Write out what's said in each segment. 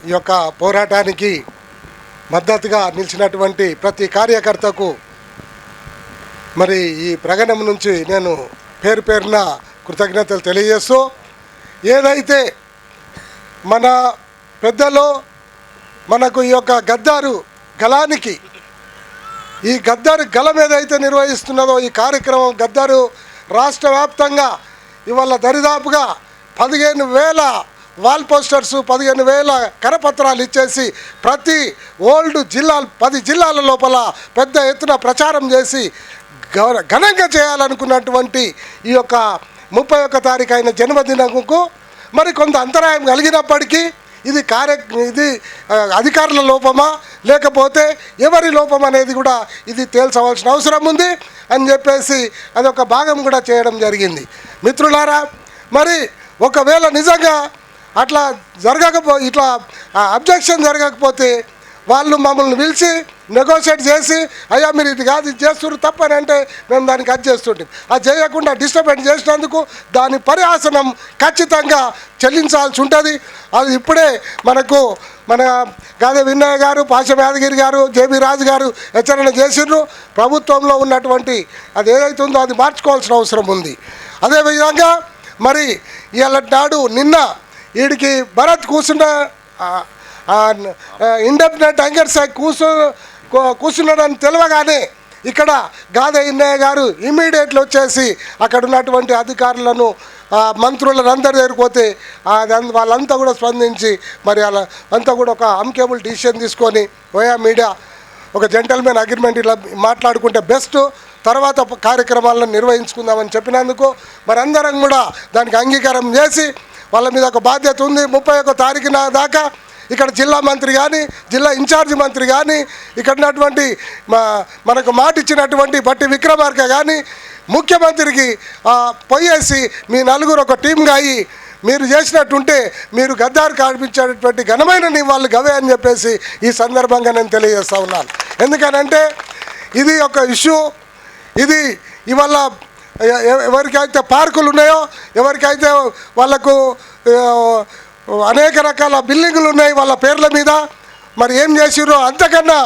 ఈ యొక్క పోరాటానికి మద్దతుగా నిలిచినటువంటి ప్రతి కార్యకర్తకు మరి ఈ ప్రగణం నుంచి నేను పేరు పేరున కృతజ్ఞతలు తెలియజేస్తూ, ఏదైతే మన పెద్దలు మనకు ఈ యొక్క గద్దారు గళానికి, ఈ గద్దారు గళం ఏదైతే నిర్వహిస్తున్నదో ఈ కార్యక్రమం గద్దారు రాష్ట్ర వ్యాప్తంగా ఇవాళ దరిదాపుగా 15,000 వాల్ పోస్టర్స్, 15,000 కరపత్రాలు ఇచ్చేసి ప్రతి ఓల్డ్ జిల్లాలు 10 జిల్లాల లోపల పెద్ద ఎత్తున ప్రచారం చేసి ఘనంగా చేయాలనుకున్నటువంటి ఈ యొక్క 31 తారీఖు అయిన జన్మదినంకు మరి కొంత అంతరాయం కలిగినప్పటికీ ఇది అధికారుల లోపమా లేకపోతే ఎవరి లోపం అనేది కూడా ఇది తేల్చవలసిన అవసరం ఉంది అని చెప్పేసి అదొక భాగం కూడా చేయడం జరిగింది. మిత్రులారా, మరి ఒకవేళ నిజంగా అట్లా ఇట్లా అబ్జెక్షన్ జరగకపోతే వాళ్ళు మమ్మల్ని పిలిచి నెగోషియేట్ చేసి, అయ్యా మీరు ఇది కాదు ఇది చేస్తున్నారు తప్పని అంటే మేము దానికి అది చేస్తుంటాం. అది చేయకుండా డిస్టర్బెన్స్ చేసినందుకు దాని పరిహాసనం ఖచ్చితంగా చెల్లించాల్సి ఉంటుంది. అది ఇప్పుడే మన గాదే విన్నయ్య గారు, పాశం యాదగిరి గారు, జేబీ రాజు గారు హెచ్చరణ చేసిండ్రు. ప్రభుత్వంలో ఉన్నటువంటి అది ఏదైతే ఉందో అది మార్చుకోవాల్సిన అవసరం ఉంది. అదేవిధంగా మరి ఇవాళ నాడు నిన్న వీడికి భరత్ కూర్చున్న ఇండెఫినెట్ యాంగర్స్ కూర్చున్నాడని తెలియగానే ఇక్కడ గాదే విన్నయ్య గారు ఇమీడియట్లీ వచ్చేసి అక్కడ ఉన్నటువంటి అధికారులను మంత్రులను అందరు చేరిపోతే వాళ్ళంతా కూడా స్పందించి మరి అలా అంతా కూడా ఒక అమ్కేబుల్ డిసిషన్ తీసుకొని ఓయా మీడియా ఒక జెంటల్మెన్ అగ్రిమెంట్ ఇలా మాట్లాడుకుంటే బెస్ట్, తర్వాత కార్యక్రమాలను నిర్వహించుకుందామని చెప్పినందుకు మరి అందరం కూడా దానికి అంగీకారం చేసి వాళ్ళ మీద ఒక బాధ్యత ఉంది. 31 తారీఖున దాకా ఇక్కడ జిల్లా మంత్రి కానీ, జిల్లా ఇన్ఛార్జి మంత్రి కానీ, ఇక్కడ ఉన్నటువంటి మనకు మాట ఇచ్చినటువంటి బట్టి విక్రమార్క కానీ ముఖ్యమంత్రికి పోయేసి మీ నలుగురు ఒక టీంగా అయ్యి మీరు చేసినట్టుంటే మీరు గద్దారు కనిపించేటటువంటి ఘనమైన వాళ్ళు గవే అని చెప్పేసి ఈ సందర్భంగా నేను తెలియజేస్తూ ఉన్నాను. ఎందుకనంటే ఇది ఒక ఇష్యూ. ఇది ఇవాళ ఎవరికైతే పార్కులు ఉన్నాయో, ఎవరికైతే వాళ్ళకు అనేక రకాల బిల్డింగులు ఉన్నాయి వాళ్ళ పేర్ల మీద, మరి ఏం చేసిరో అంతకన్నా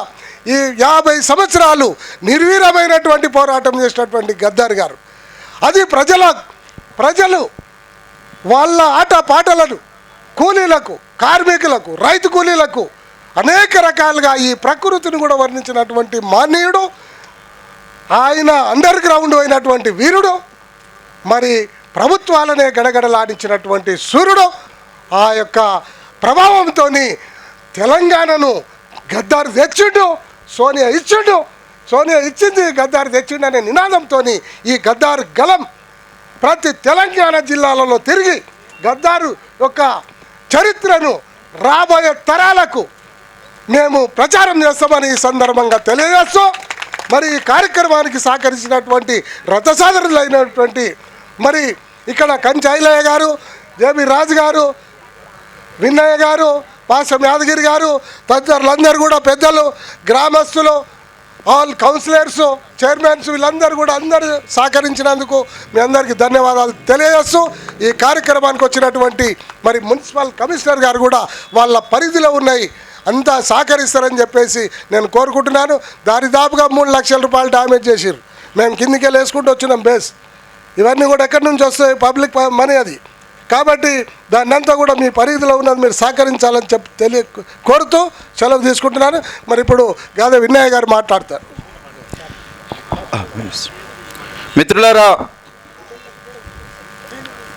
ఈ 50 సంవత్సరాలు నిర్వీర్యమైనటువంటి పోరాటం చేసినటువంటి గద్దార్ గారు, అది ప్రజలు వాళ్ళ ఆట పాటలను కూలీలకు, కార్మికులకు, రైతు కూలీలకు అనేక రకాలుగా ఈ ప్రకృతిని కూడా వర్ణించినటువంటి మాననీయుడు, ఆయన అండర్ గ్రౌండ్ అయినటువంటి వీరుడు, మరి ప్రభుత్వాలనే గడగడలాడించినటువంటి సూర్యుడు. ఆ యొక్క ప్రభావంతో తెలంగాణను గద్దారు తెచ్చిండు, సోనియా ఇచ్చింది గద్దారు తెచ్చిండు అనే నినాదంతో ఈ గద్దారు గలం ప్రతి తెలంగాణ జిల్లాలలో తిరిగి గద్దారు యొక్క చరిత్రను రాబోయే తరాలకు మేము ప్రచారం చేస్తామని ఈ సందర్భంగా తెలియజేస్తూ, మరి ఈ కార్యక్రమానికి సహకరించినటువంటి రథసాధరులైనటువంటి మరి ఇక్కడ కంచి ఐలయ్య గారు, జేబీ రాజు గారు, విన్నయ్య గారు, పాశం యాదగిరి గారు తదితరులందరూ కూడా పెద్దలు, గ్రామస్తులు, ఆల్ కౌన్సిలర్స్, చైర్మన్స్ వీళ్ళందరూ కూడా అందరూ సహకరించినందుకు మీ అందరికీ ధన్యవాదాలు తెలియజేస్తూ, ఈ కార్యక్రమానికి వచ్చినటువంటి మరి మున్సిపల్ కమిషనర్ గారు కూడా వాళ్ళ పరిధిలో ఉన్నాయి అంతా సహకరిస్తారని చెప్పేసి నేను కోరుకుంటున్నాను. దాదాపుగా 3 లక్షల రూపాయలు డ్యామేజ్ చేసిర్రు. మేము కిందికి వెళ్ళి వేసుకుంటూ వచ్చినాం బేస్. ఇవన్నీ కూడా ఎక్కడి నుంచి వస్తాయి? పబ్లిక్ మనీ అది. కాబట్టి దాన్నంతా కూడా మీ పరిధిలో ఉన్నది మీరు సహకరించాలని కోరుతూ సెలవు తీసుకుంటున్నాను. మరి ఇప్పుడు గాదే విన్నయ్య గారు మాట్లాడతారు. మిత్రులారా,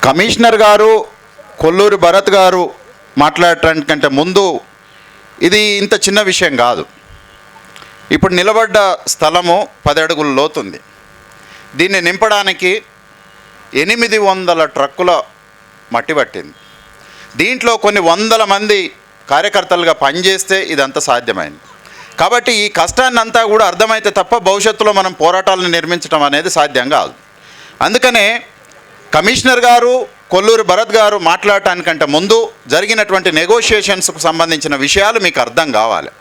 కమిషనర్ గారు కొల్లూరి భరత్ గారు మాట్లాడటానికంటే ముందు ఇది ఇంత చిన్న విషయం కాదు. ఇప్పుడు నిలబడ్డ స్థలము 10 అడుగుల లోతుంది. దీన్ని నింపడానికి 800 ట్రక్కుల మట్టి పట్టింది. దీంట్లో కొన్ని వందల మంది కార్యకర్తలుగా పనిచేస్తే ఇదంతా సాధ్యమైంది. కాబట్టి ఈ కష్టాన్ని అంతా కూడా అర్థమైతే తప్ప భవిష్యత్తులో మనం పోరాటాలను నిర్మించడం అనేది సాధ్యం కాదు. అందుకనే కమిషనర్ గారు కొల్లూరి భరత్ గారు మాట్లాడటానికంటే ముందు జరిగినటువంటి నెగోషియేషన్స్కు సంబంధించిన విషయాలు మీకు అర్థం కావాలి.